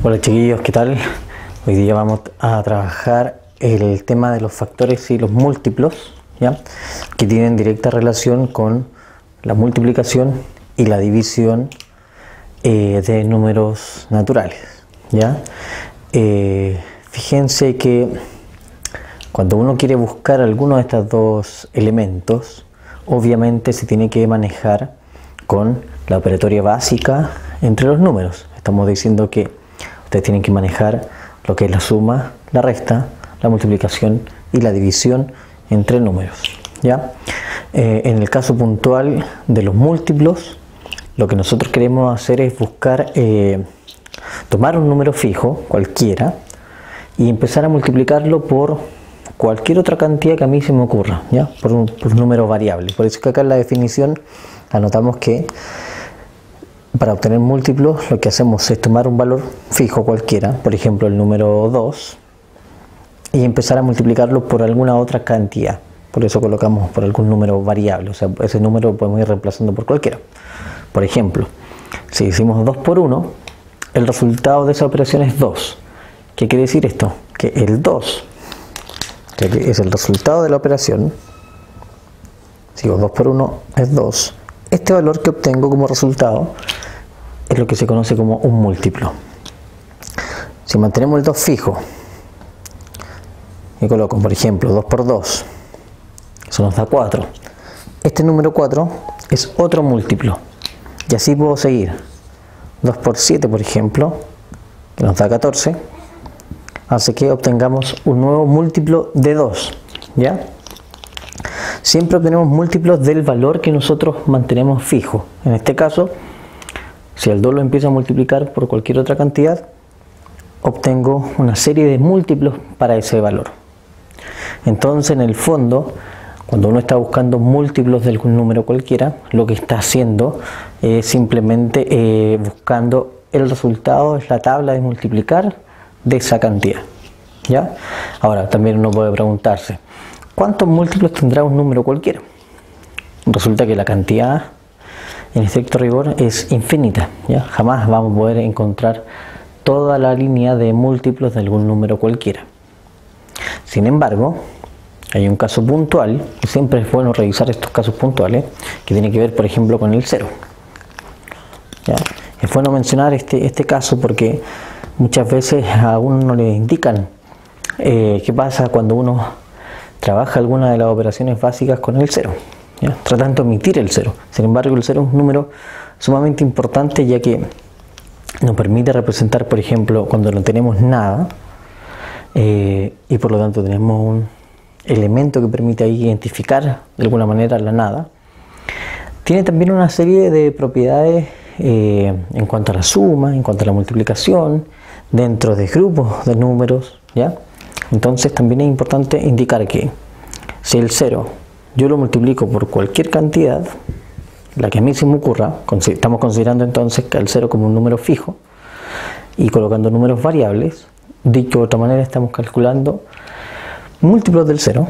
Hola chiquillos, ¿qué tal? Hoy día vamos a trabajar el tema de los factores y los múltiplos, ¿ya? Que tienen directa relación con la multiplicación y la división de números naturales, ¿ya? Fíjense que cuando uno quiere buscar alguno de estos dos elementos, obviamente se tiene que manejar con la operatoria básica entre los números. Estamos diciendo que ustedes tienen que manejar lo que es la suma, la resta, la multiplicación y la división entre números, ¿ya? En el caso puntual de los múltiplos, lo que nosotros queremos hacer es buscar, tomar un número fijo, cualquiera, y empezar a multiplicarlo por cualquier otra cantidad que a mí se me ocurra, ¿ya? Por un número variable. Por eso que acá en la definición anotamos que para obtener múltiplos lo que hacemos es tomar un valor fijo cualquiera, por ejemplo el número 2, y empezar a multiplicarlo por alguna otra cantidad. Por eso colocamos por algún número variable, o sea, ese número lo podemos ir reemplazando por cualquiera. Por ejemplo, si hicimos 2 por 1, el resultado de esa operación es 2. ¿Qué quiere decir esto? Que el 2, que es el resultado de la operación, si 2 por 1 es 2, este valor que obtengo como resultado es lo que se conoce como un múltiplo. Si mantenemos el 2 fijo y coloco, por ejemplo, 2 por 2, eso nos da 4. Este número 4 es otro múltiplo. Y así puedo seguir. 2 por 7, por ejemplo, que nos da 14, hace que obtengamos un nuevo múltiplo de 2, ¿ya? Siempre obtenemos múltiplos del valor que nosotros mantenemos fijo. En este caso, si el 2 lo empiezo a multiplicar por cualquier otra cantidad, obtengo una serie de múltiplos para ese valor. Entonces, en el fondo, cuando uno está buscando múltiplos de algún número cualquiera, lo que está haciendo es simplemente buscando el resultado, es la tabla de multiplicar de esa cantidad, ¿ya? Ahora, también uno puede preguntarse, ¿cuántos múltiplos tendrá un número cualquiera? Resulta que la cantidad, en estricto rigor, es infinita, ¿ya? Jamás vamos a poder encontrar toda la línea de múltiplos de algún número cualquiera. Sin embargo, hay un caso puntual, y siempre es bueno revisar estos casos puntuales, que tiene que ver, por ejemplo, con el 0. ¿Ya? Es bueno mencionar este caso porque muchas veces a uno le indican qué pasa cuando uno trabaja alguna de las operaciones básicas con el 0, ¿ya? Tratando de omitir el 0. Sin embargo, el 0 es un número sumamente importante, ya que nos permite representar, por ejemplo, cuando no tenemos nada, y por lo tanto tenemos un elemento que permite ahí identificar de alguna manera la nada. Tiene también una serie de propiedades en cuanto a la suma, en cuanto a la multiplicación, dentro de grupos de números, ¿ya? Entonces también es importante indicar que si el 0 yo lo multiplico por cualquier cantidad, la que a mí se me ocurra, estamos considerando entonces que el 0 como un número fijo y colocando números variables, dicho de otra manera estamos calculando múltiplos del 0,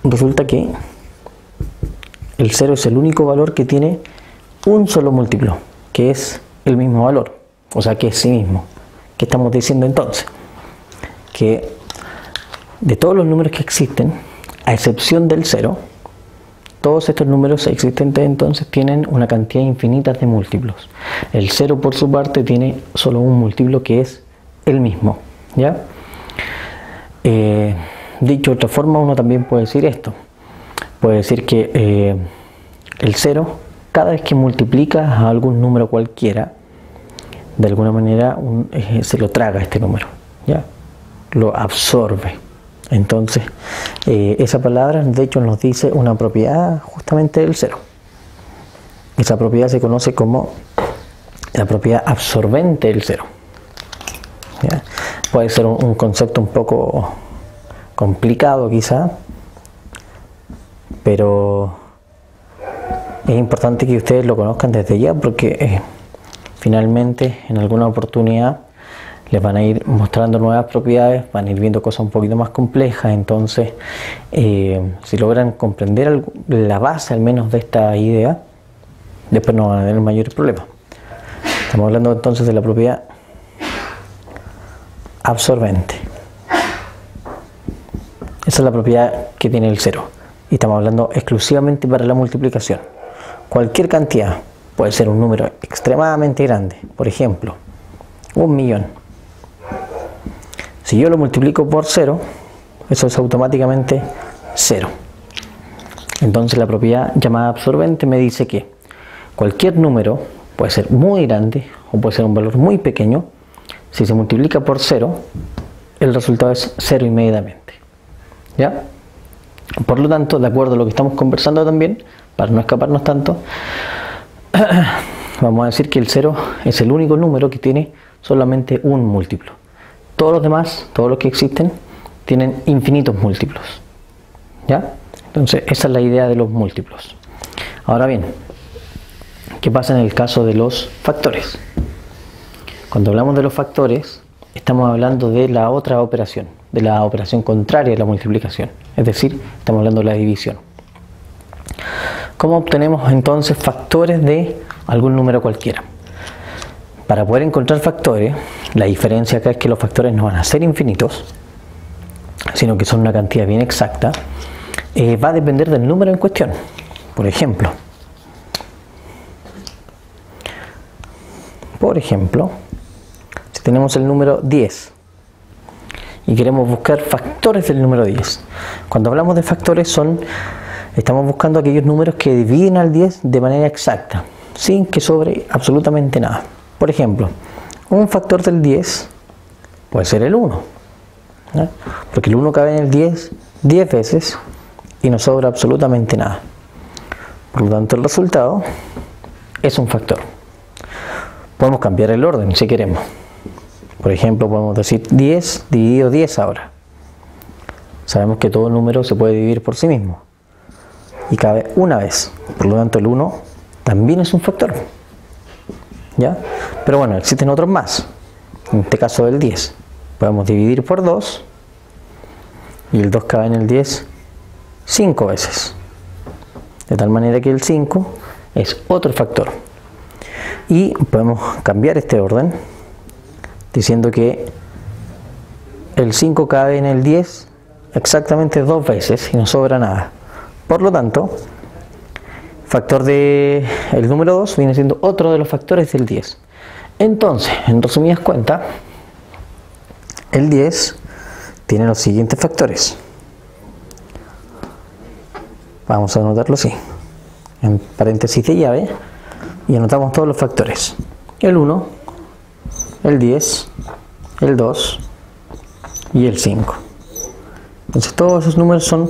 resulta que el 0 es el único valor que tiene un solo múltiplo, que es el mismo valor, o sea que es sí mismo. ¿Qué estamos diciendo entonces? Que de todos los números que existen, a excepción del 0, todos estos números existentes entonces tienen una cantidad infinita de múltiplos. El 0 por su parte tiene solo un múltiplo que es el mismo, ¿ya? Dicho de otra forma, uno también puede decir esto. Puede decir que el 0, cada vez que multiplicas a algún número cualquiera, de alguna manera se lo traga este número, ¿ya? Lo absorbe. Entonces, esa palabra de hecho nos dice una propiedad justamente del 0. Esa propiedad se conoce como la propiedad absorbente del 0. ¿Ya? Puede ser un concepto un poco complicado quizá, pero es importante que ustedes lo conozcan desde ya porque finalmente en alguna oportunidad les van a ir mostrando nuevas propiedades, van a ir viendo cosas un poquito más complejas. Entonces si logran comprender la base al menos de esta idea, después no van a tener mayores problemas. Estamos hablando entonces de la propiedad absorbente. Esa es la propiedad que tiene el 0. Y estamos hablando exclusivamente para la multiplicación. Cualquier cantidad, puede ser un número extremadamente grande, por ejemplo, 1.000.000. Si yo lo multiplico por 0, eso es automáticamente 0. Entonces la propiedad llamada absorbente me dice que cualquier número, puede ser muy grande o puede ser un valor muy pequeño, si se multiplica por 0, el resultado es 0 inmediatamente. ¿Ya? Por lo tanto, de acuerdo a lo que estamos conversando también, para no escaparnos tanto, vamos a decir que el 0 es el único número que tiene solamente un múltiplo. Todos los demás, todos los que existen, tienen infinitos múltiplos. ¿Ya? Entonces, esa es la idea de los múltiplos. Ahora bien, ¿qué pasa en el caso de los factores? Cuando hablamos de los factores, estamos hablando de la otra operación, de la operación contraria a la multiplicación. Es decir, estamos hablando de la división. ¿Cómo obtenemos entonces factores de algún número cualquiera? Para poder encontrar factores, la diferencia acá es que los factores no van a ser infinitos, sino que son una cantidad bien exacta. Va a depender del número en cuestión. Por ejemplo, si tenemos el número 10 y queremos buscar factores del número 10. Cuando hablamos de factores estamos buscando aquellos números que dividen al 10 de manera exacta, sin que sobre absolutamente nada. Por ejemplo, un factor del 10 puede ser el 1, ¿no? Porque el 1 cabe en el 10 veces y no sobra absolutamente nada. Por lo tanto, el resultado es un factor. Podemos cambiar el orden si queremos. Por ejemplo, podemos decir 10 dividido 10 ahora. Sabemos que todo número se puede dividir por sí mismo y cabe una vez. Por lo tanto, el 1 también es un factor. ¿Ya? Pero bueno, existen otros más. En este caso del 10, podemos dividir por 2 y el 2 cabe en el 10 5 veces. De tal manera que el 5 es otro factor. Y podemos cambiar este orden diciendo que el 5 cabe en el 10 exactamente 2 veces y no sobra nada. Por lo tanto, factor del número 2 viene siendo otro de los factores del 10. Entonces, en resumidas cuentas, el 10 tiene los siguientes factores. Vamos a anotarlo así, en paréntesis de llave, y anotamos todos los factores. El 1, el 10, el 2 y el 5. Entonces todos esos números son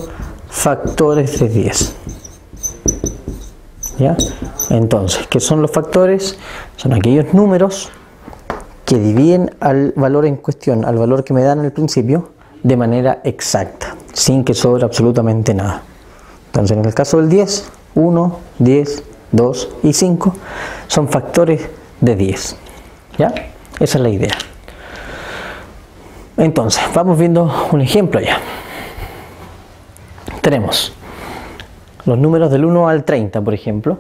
factores de 10. ¿Ya? Entonces, ¿qué son los factores? Son aquellos números que dividen al valor en cuestión, al valor que me dan al principio, de manera exacta, sin que sobre absolutamente nada. Entonces, en el caso del 10, 1, 10, 2 y 5 son factores de 10. ¿Ya? Esa es la idea. Entonces, vamos viendo un ejemplo ya. Tenemos los números del 1 al 30, por ejemplo,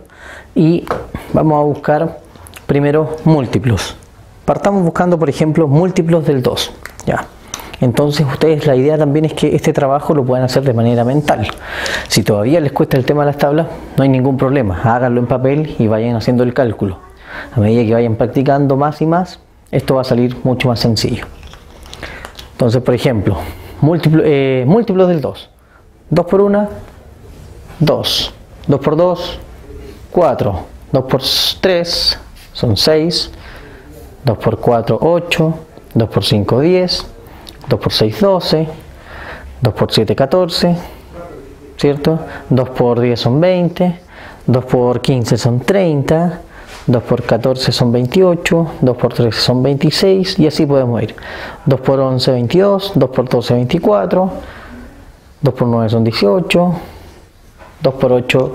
y vamos a buscar primero múltiplos. Partamos buscando, por ejemplo, múltiplos del 2. ¿Ya? Entonces, ustedes, la idea también es que este trabajo lo puedan hacer de manera mental. Si todavía les cuesta el tema de las tablas, no hay ningún problema. Háganlo en papel y vayan haciendo el cálculo. A medida que vayan practicando más y más, esto va a salir mucho más sencillo. Entonces, por ejemplo, múltiplos del 2. 2 por 1, 2. 2 por 2, 4. 2 por 3, son 6. 2 por 4, 8. 2 por 5, 10. 2 por 6, 12. 2 por 7, 14. ¿Cierto? 2 por 10 son 20. 2 por 15 son 30. 2 por 14 son 28, 2 por 13 son 26 y así podemos ir. 2 por 11, 22, 2 por 12, 24, 2 por 9 son 18, 2 por 8,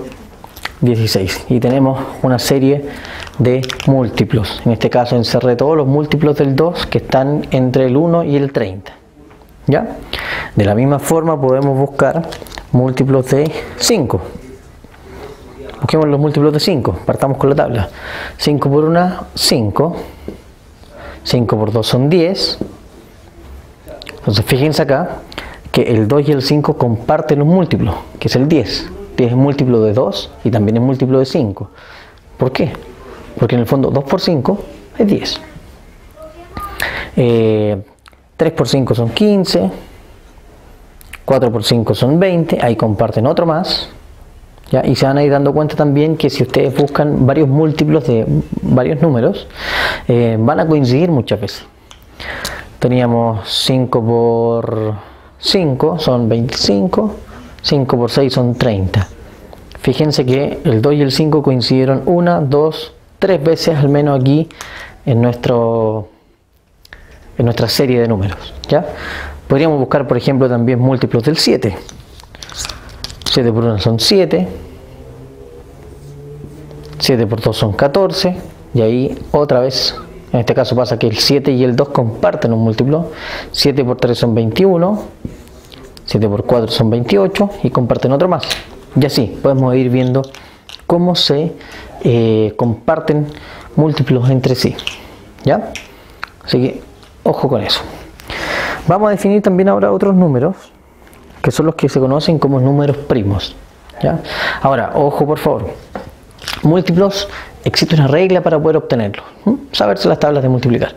16. Y tenemos una serie de múltiplos. En este caso encerré todos los múltiplos del 2 que están entre el 1 y el 30. ¿Ya? De la misma forma podemos buscar múltiplos de 5. Busquemos los múltiplos de 5, partamos con la tabla. 5 por 1, 5. 5 por 2 son 10. Entonces fíjense acá que el 2 y el 5 comparten un múltiplo, que es el 10. 10 es múltiplo de 2 y también es múltiplo de 5. ¿Por qué? Porque en el fondo 2 por 5 es 10. 3 por 5 son 15. 4 por 5 son 20. Ahí comparten otro más. ¿Ya? Y se van a ir dando cuenta también que si ustedes buscan varios múltiplos de varios números, van a coincidir muchas veces. Teníamos 5 por 5 son 25. 5 por 6 son 30. Fíjense que el 2 y el 5 coincidieron 1, 2, 3 veces al menos aquí en nuestra serie de números. ¿Ya? Podríamos buscar, por ejemplo, también múltiplos del 7. 7 por 1 son 7. 7 por 2 son 14. Y ahí otra vez, en este caso pasa que el 7 y el 2 comparten un múltiplo. 7 por 3 son 21. 7 por 4 son 28 y comparten otro más. Y así podemos ir viendo cómo se comparten múltiplos entre sí. ¿Ya? Así que ojo con eso. Vamos a definir también ahora otros números que son los que se conocen como números primos. ¿Ya? Ahora, ojo por favor. Múltiplos, existe una regla para poder obtenerlos. Saberse las tablas de multiplicar.